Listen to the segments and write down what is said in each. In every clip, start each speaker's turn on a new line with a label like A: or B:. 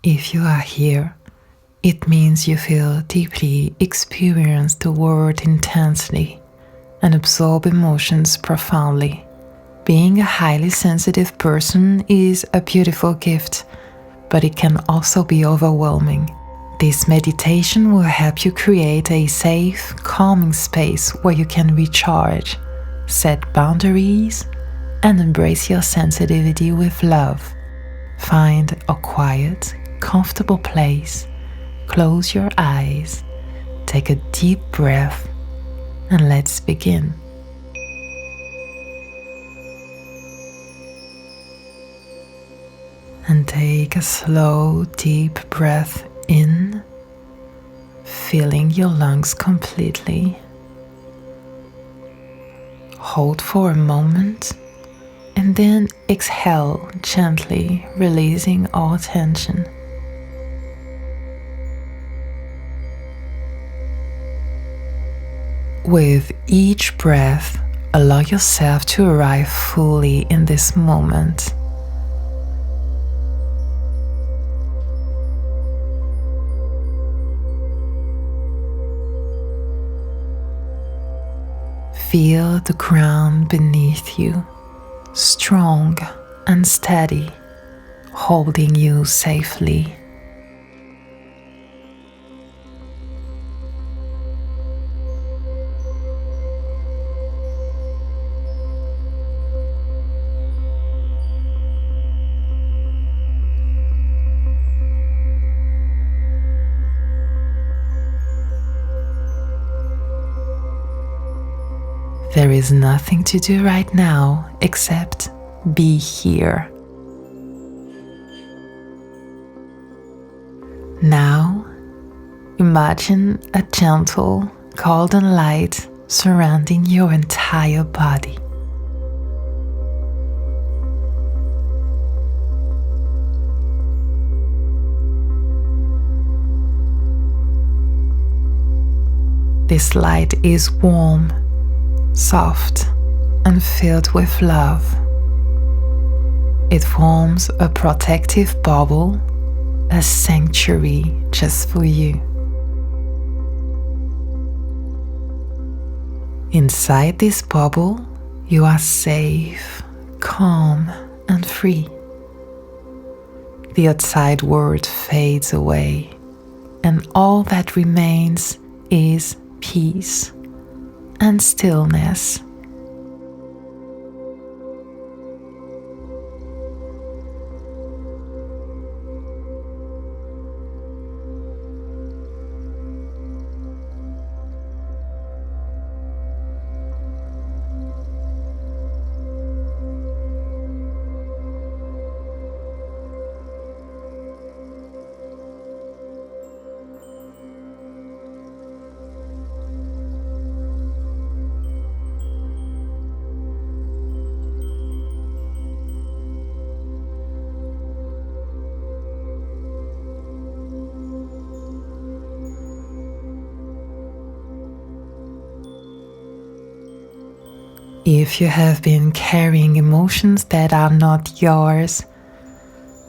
A: If you are here, it means you feel deeply, experience the world intensely, and absorb emotions profoundly. Being a highly sensitive person is a beautiful gift, but it can also be overwhelming. This meditation will help you create a safe, calming space where you can recharge, set boundaries, and embrace your sensitivity with love. Find a quiet, comfortable place, close your eyes, take a deep breath, and let's begin. And take a slow, deep breath in, filling your lungs completely. Hold for a moment and then exhale gently, releasing all tension. With each breath, allow yourself to arrive fully in this moment. Feel the ground beneath you, strong and steady, holding you safely. There is nothing to do right now except be here. Now, imagine a gentle golden light surrounding your entire body. This light is warm, soft, and filled with love. It forms a protective bubble, a sanctuary just for you. Inside this bubble, you are safe, calm, and free. The outside world fades away, and all that remains is peace and stillness. If you have been carrying emotions that are not yours,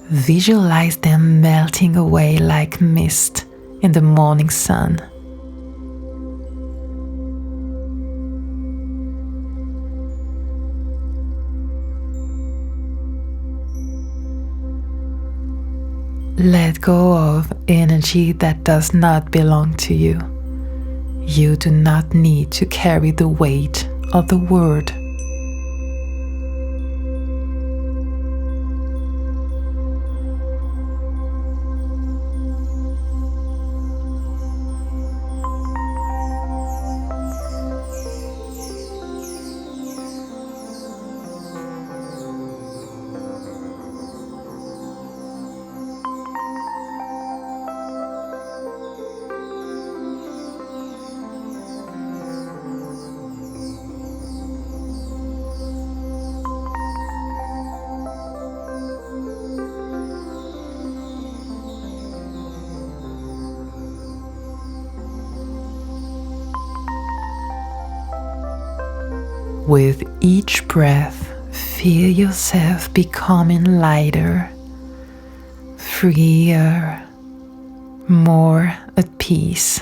A: visualize them melting away like mist in the morning sun. Let go of energy that does not belong to you. You do not need to carry the weight of the world. With each breath, feel yourself becoming lighter, freer, more at peace.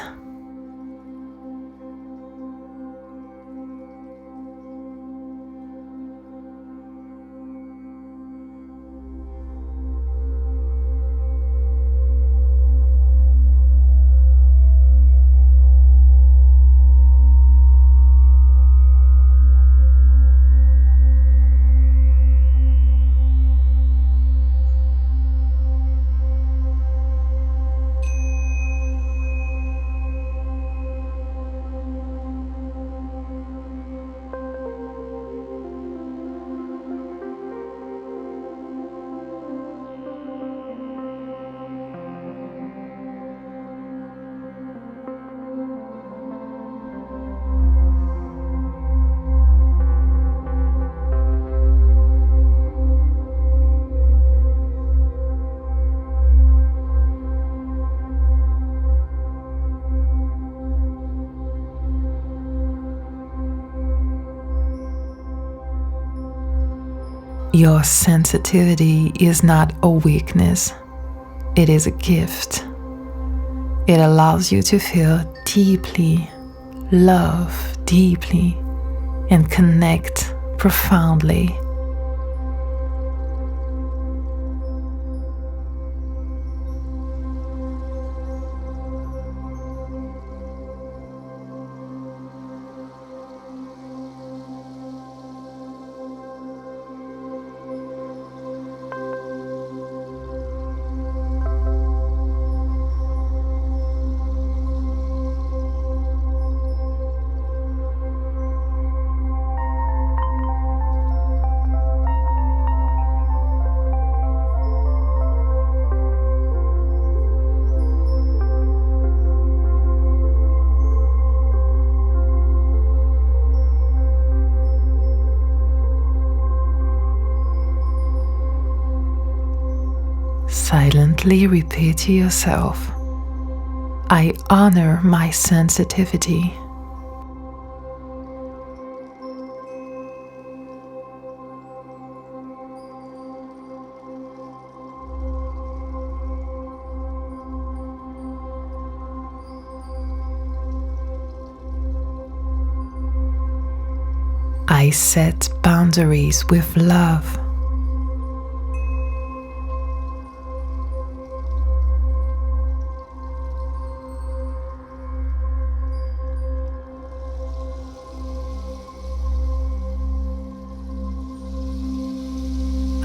A: Your sensitivity is not a weakness, it is a gift. It allows you to feel deeply, love deeply, and connect profoundly. Silently repeat to yourself, I honor my sensitivity. I set boundaries with love.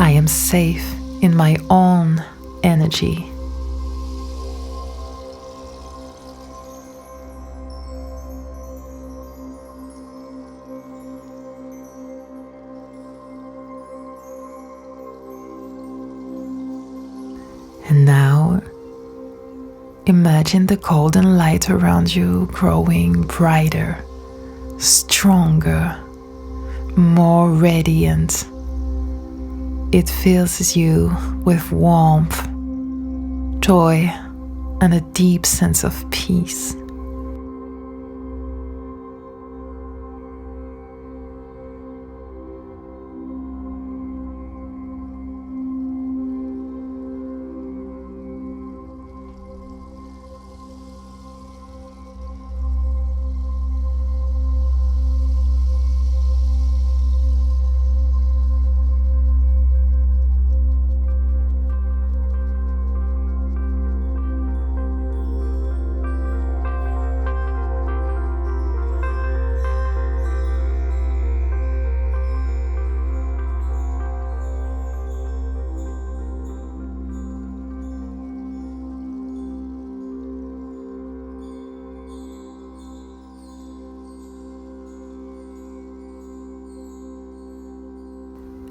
A: I am safe in my own energy. And now, imagine the golden light around you growing brighter, stronger, more radiant. It fills you with warmth, joy, and a deep sense of peace.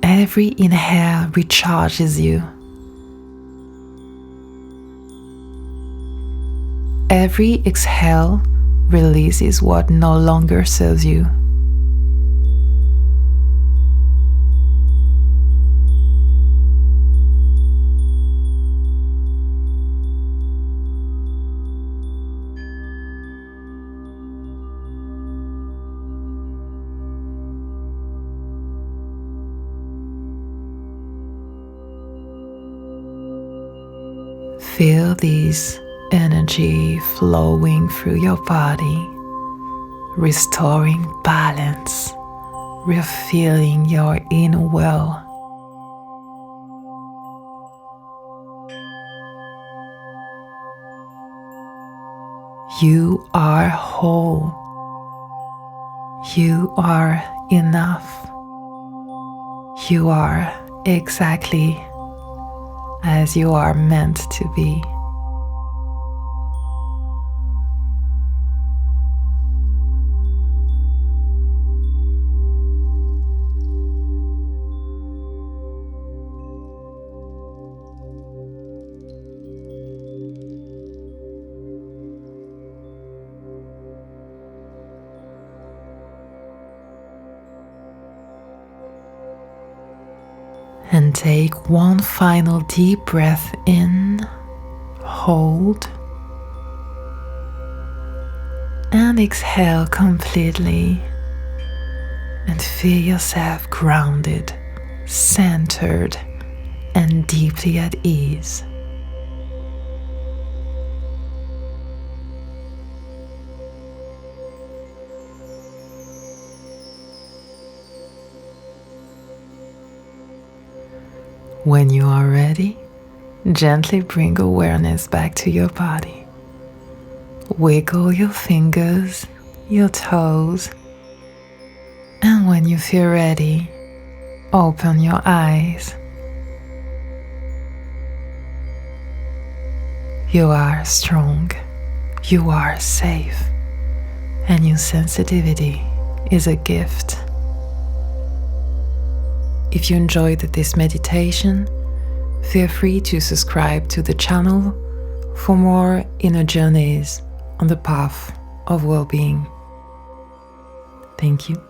A: Every inhale recharges you. Every exhale releases what no longer serves you. Feel this energy flowing through your body, restoring balance, refilling your inner well. You are whole. You are enough. You are exactly as you are meant to be. And take one final deep breath in, hold, and exhale completely. And feel yourself grounded, centered, and deeply at ease. When you are ready, gently bring awareness back to your body. Wiggle your fingers, your toes, and when you feel ready, open your eyes. You are strong, you are safe, and your sensitivity is a gift. If you enjoyed this meditation, feel free to subscribe to the channel for more inner journeys on the path of well-being. Thank you.